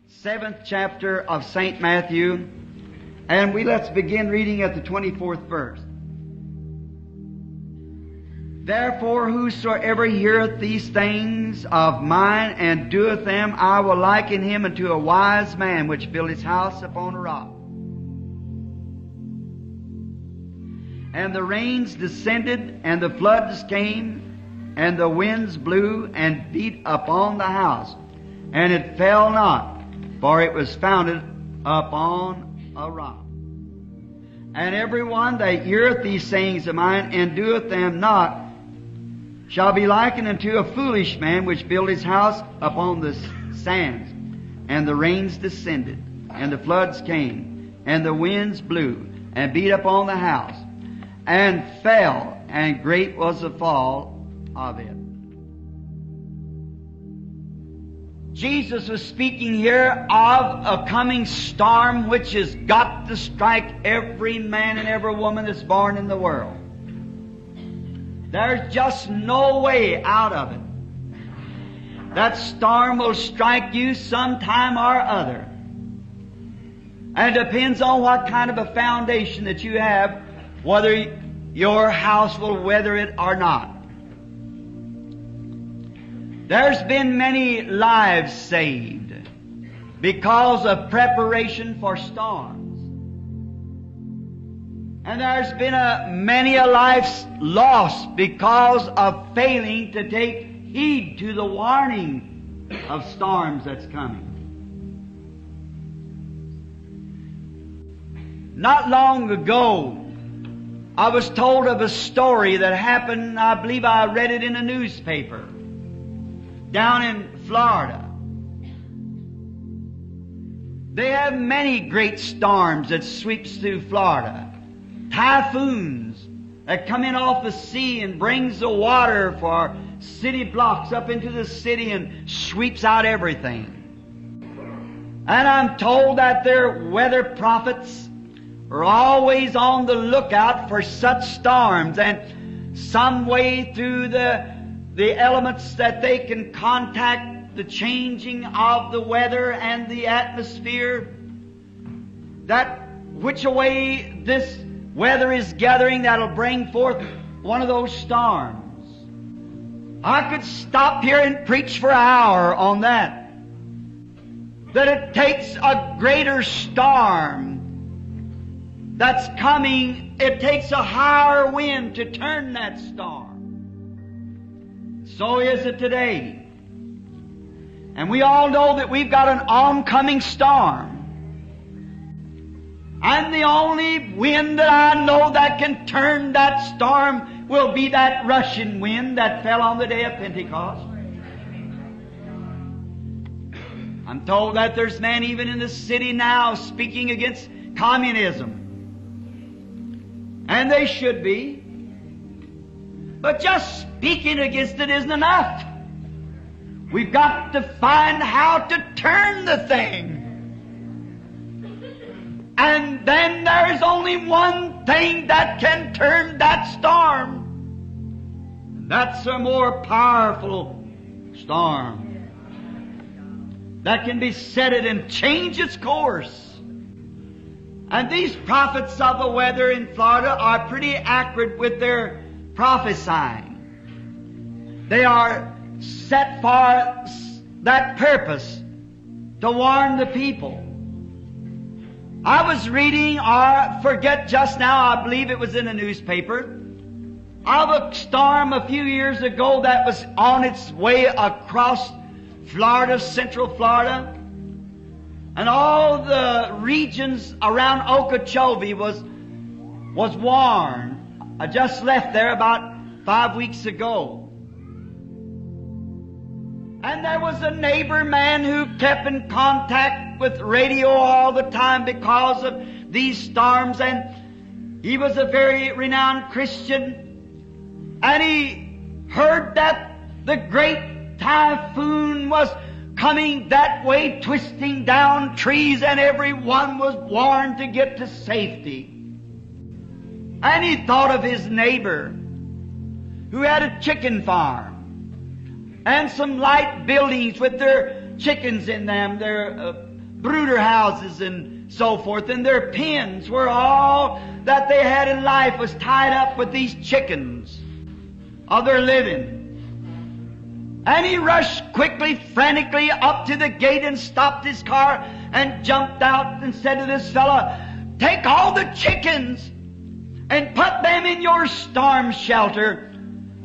7th chapter of St. Matthew, and let's begin reading at the 24th verse. Therefore, whosoever heareth these things of mine and doeth them, I will liken him unto a wise man which built his house upon a rock. And the rains descended, and the floods came, and the winds blew and beat upon the house, and it fell not, for it was founded upon a rock. And every one that heareth these sayings of mine and doeth them not shall be likened unto a foolish man which built his house upon the sands. And the rains descended, and the floods came, and the winds blew and beat upon the house, and fell, and great was the fall of it. Jesus was speaking here of a coming storm which has got to strike every man and every woman that's born in the world. There's just no way out of it. That storm will strike you sometime or other. And it depends on what kind of a foundation that you have, whether your house will weather it or not. There's been many lives saved because of preparation for storms. And there's been many a life lost because of failing to take heed to the warning of storms that's coming. Not long ago, I was told of a story that happened, I believe I read it in a newspaper, down in Florida. They have many great storms that sweeps through Florida. Typhoons that come in off the sea and brings the water for city blocks up into the city and sweeps out everything. And I'm told that their weather prophets are always on the lookout for such storms, and some way through the elements that they can contact the changing of the weather and the atmosphere, that which way this weather is gathering that'll bring forth one of those storms. I could stop here and preach for an hour on that. That it takes a greater storm that's coming, it takes a higher wind to turn that storm. So is it today. And we all know that we've got an oncoming storm. And the only wind that I know that can turn that storm will be that rushing wind that fell on the day of Pentecost. I'm told that there's men even in the city now speaking against communism. And they should be. But just speaking against it isn't enough. We've got to find how to turn the thing. And then there's only one thing that can turn that storm. And that's a more powerful storm that can beset it and change its course. And these prophets of the weather in Florida are pretty accurate with their prophesying. They are set for that purpose, to warn the people. I was reading, or forget just now, I believe it was in a newspaper, of a storm a few years ago that was on its way across Florida, central Florida. And all the regions around Okeechobee was warned. I just left there about 5 weeks ago. And there was a neighbor man who kept in contact with radio all the time because of these storms, and he was a very renowned Christian. And he heard that the great typhoon was coming that way, twisting down trees, and everyone was warned to get to safety. And he thought of his neighbor who had a chicken farm and some light buildings with their chickens in them, their brooder houses and so forth, and their pens where all that they had in life was tied up with these chickens of their living. And he rushed quickly, frantically up to the gate and stopped his car and jumped out and said to this fellow, "Take all the chickens and put them in your storm shelter,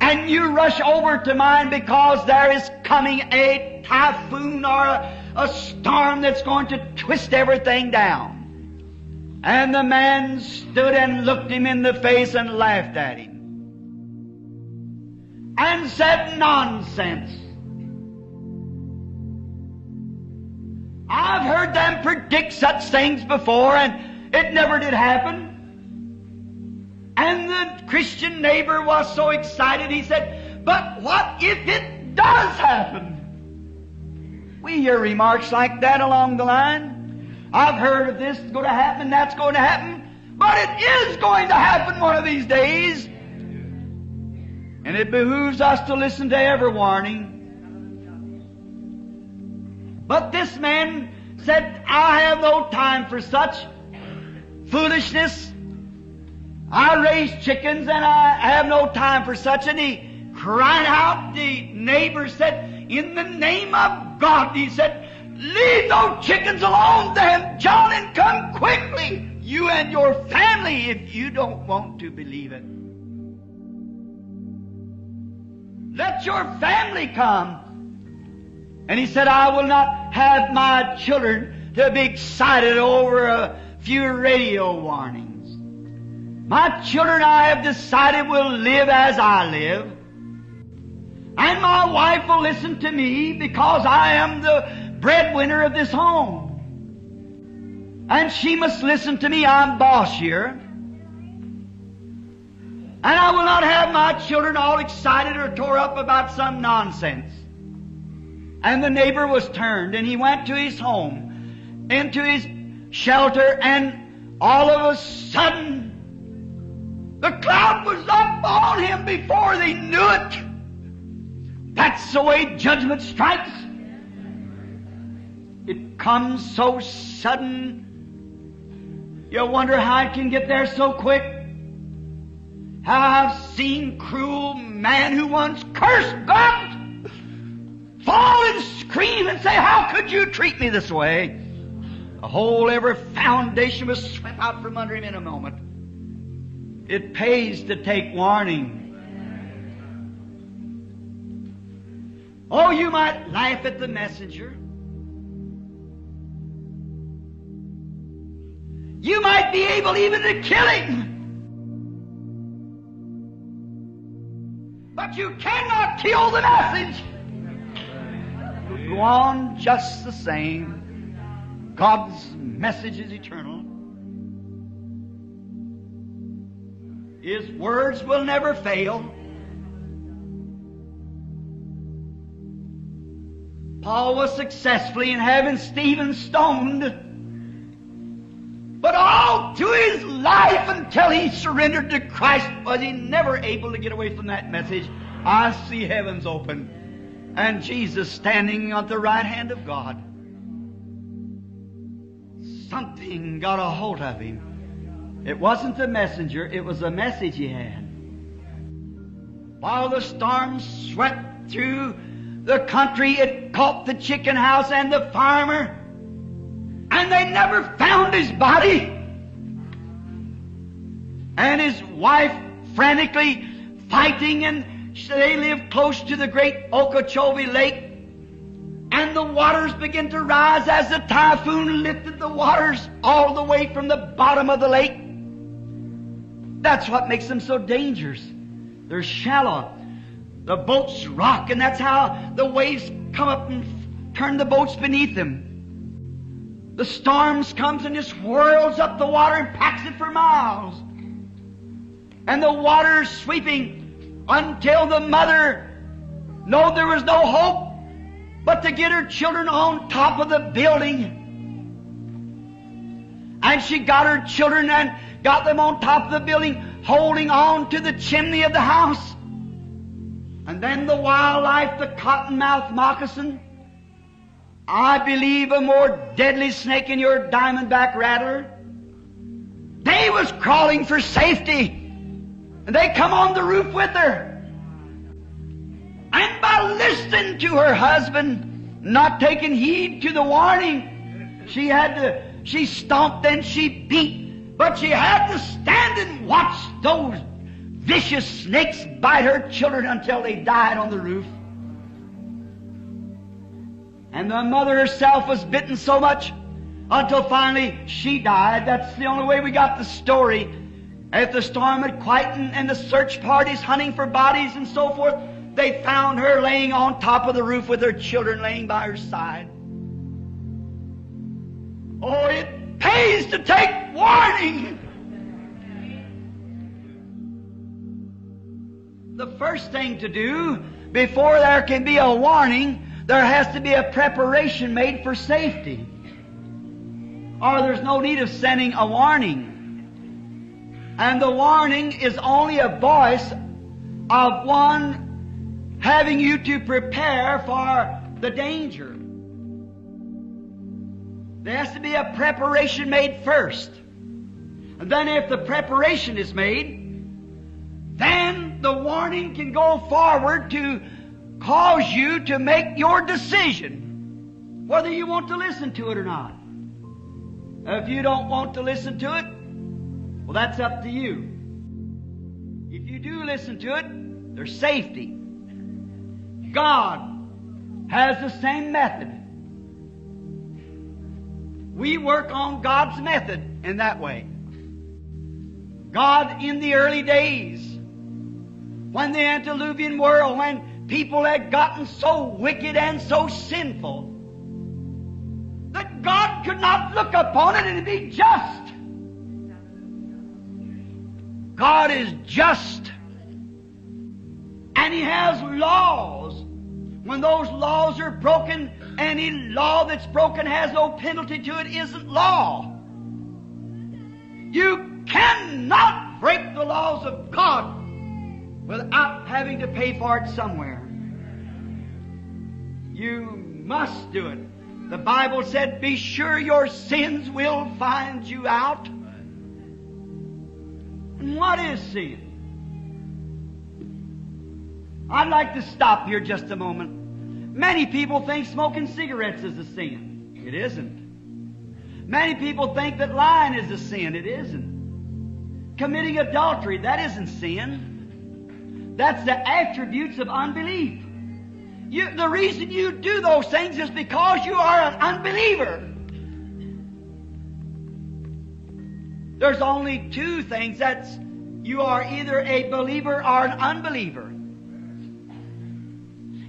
and you rush over to mine, because there is coming a typhoon or a storm that's going to twist everything down." And the man stood and looked him in the face and laughed at him and said, "Nonsense. I've heard them predict such things before, and it never did happen." And the Christian neighbor was so excited, he said, "But what if it does happen?" We hear remarks like that along the line. "I've heard of this going to happen, that's going to happen." But it is going to happen one of these days. And it behooves us to listen to every warning. But this man said, "I have no time for such foolishness. I raise chickens and I have no time for such." And he cried out. The neighbor said, "In the name of God," he said, "leave those chickens alone then, John, and come quickly, you and your family, if you don't want to believe it. Let your family come." And he said, "I will not have my children to be excited over a few radio warnings. My children, I have decided, will live as I live. And my wife will listen to me, because I am the breadwinner of this home. And she must listen to me. I'm boss here. And I will not have my children all excited or tore up about some nonsense." And the neighbor was turned, and he went to his home, into his shelter, and all of a sudden, the cloud was up on him before they knew it. That's the way judgment strikes. It comes so sudden, you wonder how it can get there so quick. How I've seen cruel man who once cursed God fall and scream and say, "How could you treat me this way?" The whole every foundation was swept out from under him in a moment. It pays to take warning. Oh, you might laugh at the messenger. You might be able even to kill him. But you cannot kill the message. It'll go on just the same. God's message is eternal. His words will never fail. Paul was successfully in having Stephen stoned, but all to his life until he surrendered to Christ was he never able to get away from that message. I see heavens open and Jesus standing at the right hand of God. Something got a hold of him. It wasn't the messenger, it was the message he had. While the storm swept through the country, it caught the chicken house and the farmer, and they never found his body. And his wife frantically fighting, and they lived close to the great Okeechobee Lake, and the waters began to rise as the typhoon lifted the waters all the way from the bottom of the lake. That's what makes them so dangerous. They're shallow. The boats rock, and that's how the waves come up and turn the boats beneath them. The storms comes and just whirls up the water and packs it for miles. And the water's sweeping until the mother knew there was no hope but to get her children on top of the building. And she got her children and got them on top of the building, holding on to the chimney of the house. And then the wildlife, the cottonmouth moccasin, I believe a more deadly snake than your diamondback rattler. They was crawling for safety, and they come on the roof with her. And by listening to her husband, not taking heed to the warning, she stomped and she beat, but she had to stand and watch those vicious snakes bite her children until they died on the roof. And the mother herself was bitten so much until finally she died. That's the only way we got the story. After the storm had quietened and the search parties hunting for bodies and so forth, they found her laying on top of the roof with her children laying by her side. Oh, it pays to take warning. The first thing to do before there can be a warning, there has to be a preparation made for safety. Or there's no need of sending a warning. And the warning is only a voice of one having you to prepare for the danger. There has to be a preparation made first. And then if the preparation is made, then the warning can go forward to cause you to make your decision whether you want to listen to it or not. If you don't want to listen to it, well, that's up to you. If you do listen to it, there's safety. God has the same method. We work on God's method in that way. God in the early days, when the antediluvian world, when people had gotten so wicked and so sinful that God could not look upon it and be just. God is just. And He has laws. When those laws are broken, any law that's broken has no penalty to it, isn't law. You cannot break the laws of God without having to pay for it somewhere. You must do it. The Bible said, be sure your sins will find you out. And what is sin? I'd like to stop here just a moment. Many people think smoking cigarettes is a sin. It isn't. Many people think that lying is a sin. It isn't. Committing adultery, that isn't sin. That's the attributes of unbelief. The reason you do those things is because you are an unbeliever. There's only two things. That's you are either a believer or an unbeliever.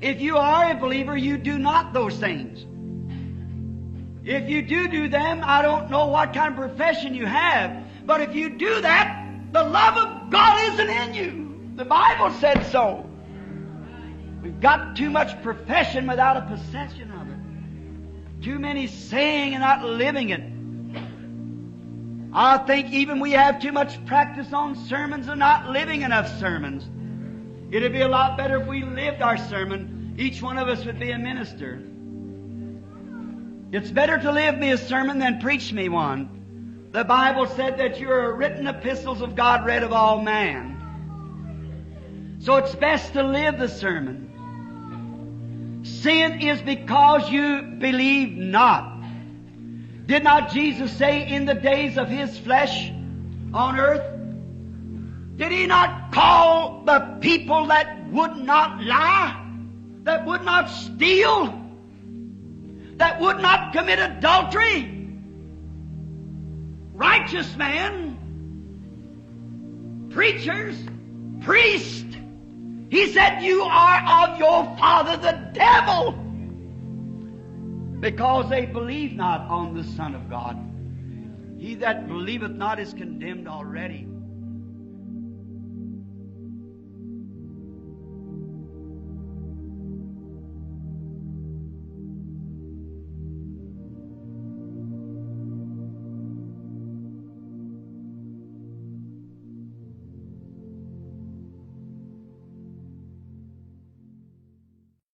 If you are a believer, you do not those things. If you do them, I don't know what kind of profession you have, but if you do that, the love of God isn't in you. The Bible said so. We've got too much profession without a possession of it. Too many saying and not living it. I think even we have too much practice on sermons and not living enough sermons. It'd be a lot better if we lived our sermon. Each one of us would be a minister. It's better to live me a sermon than preach me one. The Bible said that you are written epistles of God read of all man. So it's best to live the sermon. Sin is because you believe not. Did not Jesus say in the days of His flesh on earth, did He not call the people that would not lie, that would not steal, that would not commit adultery? Righteous man, preachers, priests. He said, you are of your father the devil, because they believe not on the Son of God. He that believeth not is condemned already.